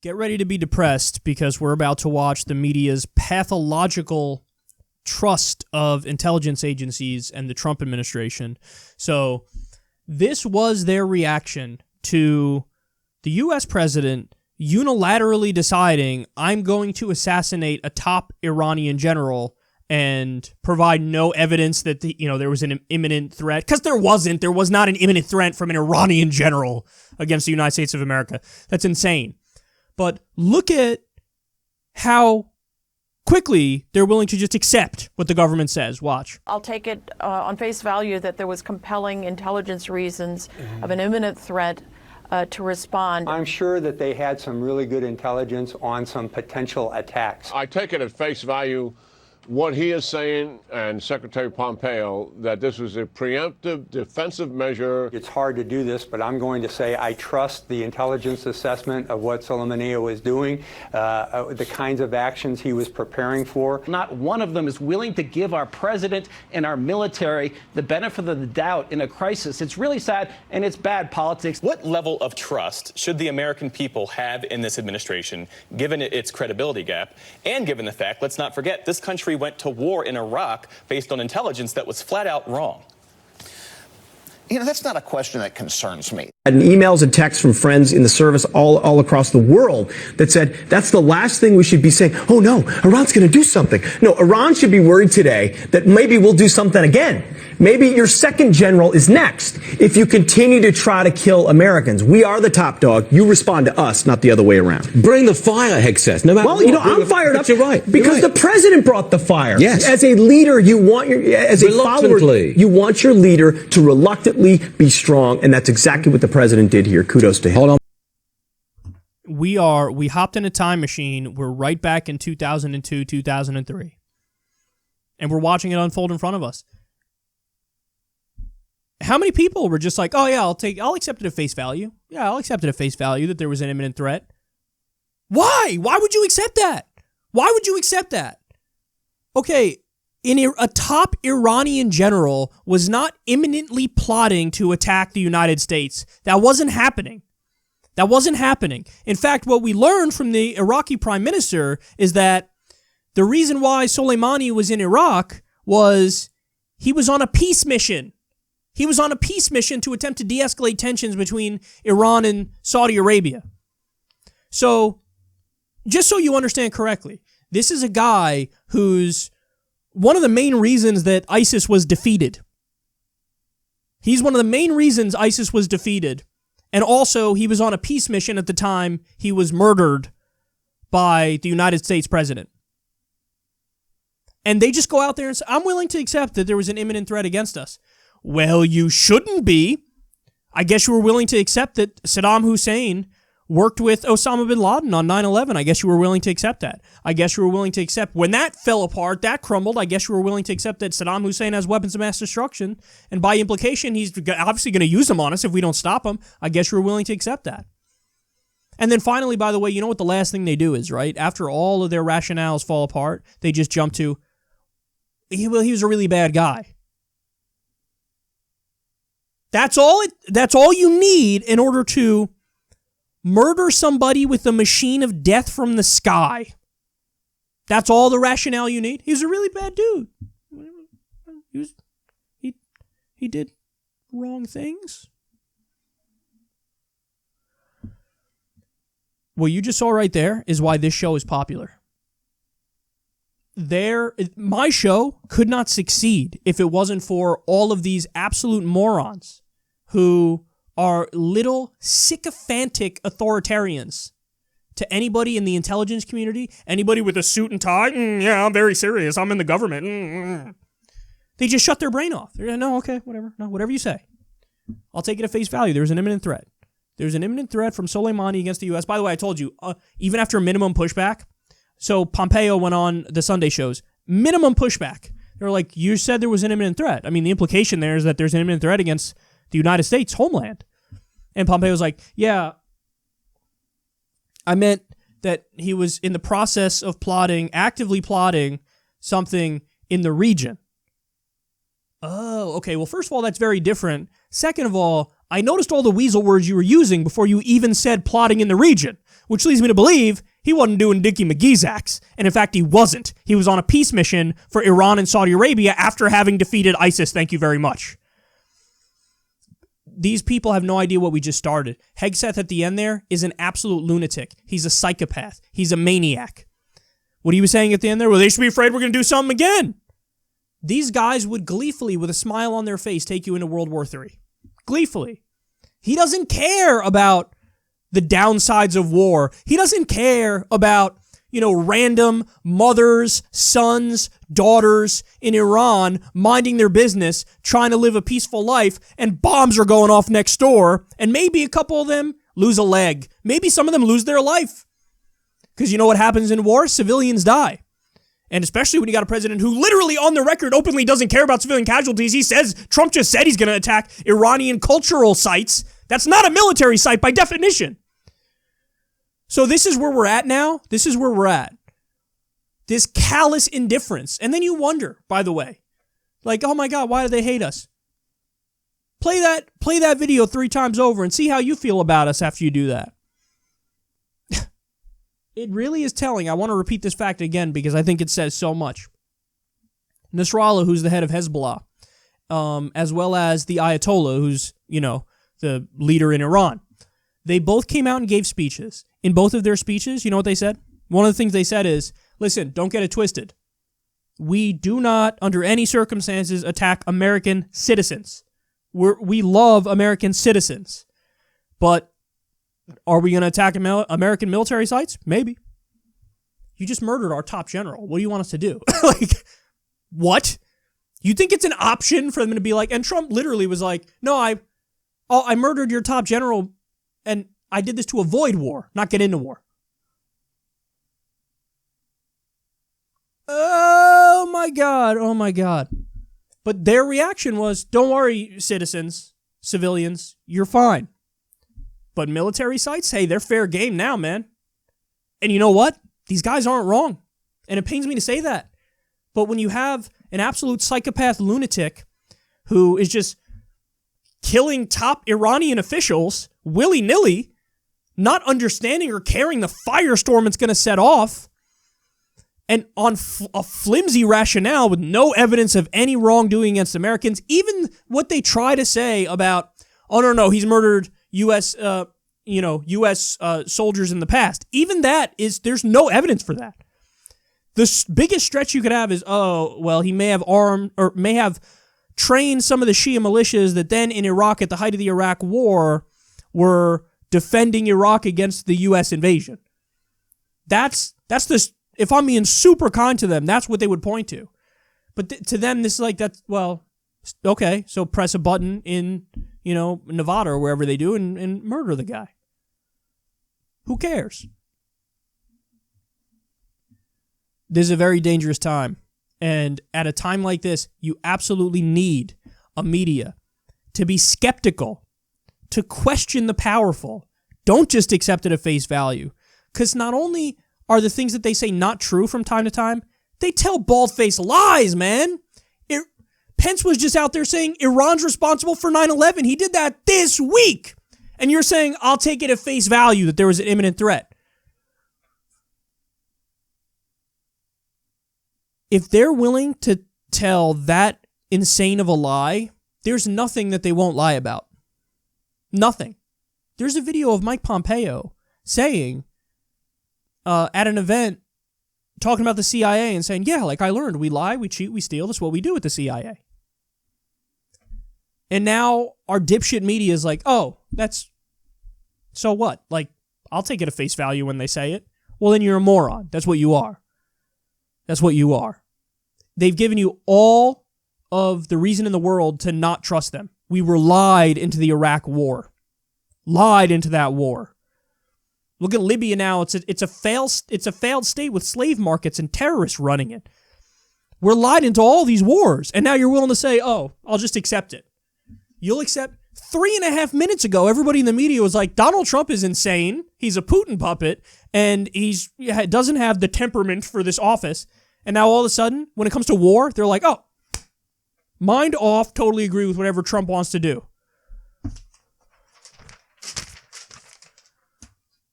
Get ready to be depressed because we're about to watch the media's pathological trust of intelligence agencies and the Trump administration. So this was their reaction to the U.S. president unilaterally deciding, I'm going to assassinate a top Iranian general and provide no evidence that there was an imminent threat. Because there wasn't. There was not an imminent threat from an Iranian general against the United States of America. That's insane. But look at how quickly they're willing to just accept what the government says. Watch. I'll take it on face value that there was compelling intelligence reasons of an imminent threat to respond. I'm sure that they had some really good intelligence on some potential attacks. I take it at face value what he is saying, and Secretary Pompeo, that this was a preemptive defensive measure. It's hard to do this, but I'm going to say I trust the intelligence assessment of what Soleimani was doing, the kinds of actions he was preparing for. Not one of them is willing to give our president and our military the benefit of the doubt in a crisis. It's really sad, and it's bad politics. What level of trust should the American people have in this administration, given its credibility gap, and given the fact, let's not forget, this country went to war in Iraq based on intelligence that was flat out wrong? You know, that's not a question that concerns me. And emails and texts from friends in the service all across the world that said that's the last thing we should be saying. Oh no, Iran's going to do something. No, Iran should be worried today that maybe we'll do something again. Maybe your second general is next. If you continue to try to kill Americans, we are the top dog. You respond to us, not the other way around. Bring the fire, Hegg says. No matter well, what, I'm fired up. You're right. Because the president brought the fire. Yes. As a leader, as a follower, you want your leader to reluctantly be strong, and that's exactly what the president did here. Kudos to him. Hold on. We hopped in a time machine. We're right back in 2002, 2003. And we're watching it unfold in front of us. How many people were just like, oh yeah, I'll accept it at face value. Yeah, I'll accept it at face value that there was an imminent threat. Why? Why would you accept that? Why would you accept that? Okay, a top Iranian general was not imminently plotting to attack the United States. That wasn't happening. That wasn't happening. In fact, what we learned from the Iraqi prime minister is that the reason why Soleimani was in Iraq was he was on a peace mission. He was on a peace mission to attempt to de-escalate tensions between Iran and Saudi Arabia. So, just so you understand correctly, this is a guy who's one of the main reasons that ISIS was defeated. He's one of the main reasons ISIS was defeated. And also, he was on a peace mission at the time he was murdered by the United States president. And they just go out there and say, I'm willing to accept that there was an imminent threat against us. Well, you shouldn't be. I guess you were willing to accept that Saddam Hussein worked with Osama bin Laden on 9/11. I guess you were willing to accept that. I guess you were willing to accept when that fell apart, that crumbled. I guess you were willing to accept that Saddam Hussein has weapons of mass destruction. And by implication, he's obviously going to use them on us if we don't stop him. I guess you were willing to accept that. And then finally, by the way, you know what the last thing they do is, right? After all of their rationales fall apart, they just jump to, he was a really bad guy. That's all you need in order to murder somebody with a machine of death from the sky. That's all the rationale you need. He's a really bad dude. He did wrong things. What you just saw right there is why this show is popular. My show could not succeed if it wasn't for all of these absolute morons who are little sycophantic authoritarians to anybody in the intelligence community, anybody with a suit and tie. Yeah, I'm very serious. I'm in the government. They just shut their brain off. They're, no, okay, whatever. No, whatever you say. I'll take it at face value. There's an imminent threat. There's an imminent threat from Soleimani against the U.S. By the way, I told you, even after minimum pushback, so Pompeo went on the Sunday shows, minimum pushback. They were like, you said there was an imminent threat. I mean, the implication there is that there's an imminent threat against the United States homeland. And Pompeo was like, yeah, I meant that he was in the process of actively plotting something in the region. Oh, okay. Well, first of all, that's very different. Second of all, I noticed all the weasel words you were using before you even said plotting in the region. which leads me to believe he wasn't doing Dickie McGee's acts. And in fact, he wasn't. He was on a peace mission for Iran and Saudi Arabia after having defeated ISIS. Thank you very much. These people have no idea what we just started. Hegseth at the end there is an absolute lunatic. He's a psychopath. He's a maniac. What he was saying at the end there, well, they should be afraid we're going to do something again. These guys would gleefully, with a smile on their face, take you into World War III. Gleefully. He doesn't care about the downsides of war. He doesn't care about, random mothers, sons, daughters in Iran minding their business, trying to live a peaceful life, and bombs are going off next door, and maybe a couple of them lose a leg. Maybe some of them lose their life. Because you know what happens in war? Civilians die. And especially when you got a president who literally on the record openly doesn't care about civilian casualties. He says, Trump just said he's going to attack Iranian cultural sites. That's not a military site by definition. So this is where we're at now. This is where we're at. This callous indifference. And then you wonder, by the way, like, oh my God, why do they hate us? Play that video 3 times over and see how you feel about us after you do that. It really is telling. I want to repeat this fact again because I think it says so much. Nasrallah, who's the head of Hezbollah, as well as the Ayatollah, who's, the leader in Iran, they both came out and gave speeches. In both of their speeches, you know what they said? One of the things they said is, listen, don't get it twisted. We do not, under any circumstances, attack American citizens. We love American citizens. But are we going to attack American military sites? Maybe. You just murdered our top general. What do you want us to do? What? You think it's an option for them to be like, and Trump literally was like, no, I murdered your top general, and I did this to avoid war, not get into war. Oh my God, oh my God. But their reaction was, don't worry, citizens, civilians, you're fine. But military sites, hey, they're fair game now, man. And you know what? These guys aren't wrong. And it pains me to say that. But when you have an absolute psychopath lunatic who is just killing top Iranian officials willy-nilly, not understanding or caring the firestorm it's going to set off, and on a flimsy rationale with no evidence of any wrongdoing against Americans, even what they try to say about, oh, no, he's murdered U.S. Soldiers in the past. Even that there's no evidence for that. The biggest stretch you could have is, oh, well, he may have armed or may have trained some of the Shia militias that then in Iraq at the height of the Iraq War were defending Iraq against the U.S. invasion. That's if I'm being super kind to them, that's what they would point to. But to them, this is like, that's, well, okay, so press a button in, Nevada or wherever they do and murder the guy. Who cares? This is a very dangerous time. And at a time like this, you absolutely need a media to be skeptical, to question the powerful. Don't just accept it at face value. Because not only are the things that they say not true from time to time, they tell bald-faced lies, man. Pence was just out there saying Iran's responsible for 9/11. He did that this week. And you're saying, I'll take it at face value that there was an imminent threat. If they're willing to tell that insane of a lie, there's nothing that they won't lie about. Nothing. There's a video of Mike Pompeo saying at an event, talking about the CIA and saying, yeah, like I learned, we lie, we cheat, we steal. That's what we do with the CIA. And now our dipshit media is like, oh, that's, so what? Like, I'll take it at face value when they say it. Well, then you're a moron. That's what you are. That's what you are. They've given you all of the reason in the world to not trust them. We were lied into the Iraq war. Lied into that war. Look at Libya now. It's a failed state with slave markets and terrorists running it. We're lied into all these wars, and now you're willing to say, oh, I'll just accept it. You'll accept. 3.5 minutes ago, everybody in the media was like, Donald Trump is insane. He's a Putin puppet, and he doesn't have the temperament for this office. And now all of a sudden, when it comes to war, they're like, oh, mind off, totally agree with whatever Trump wants to do.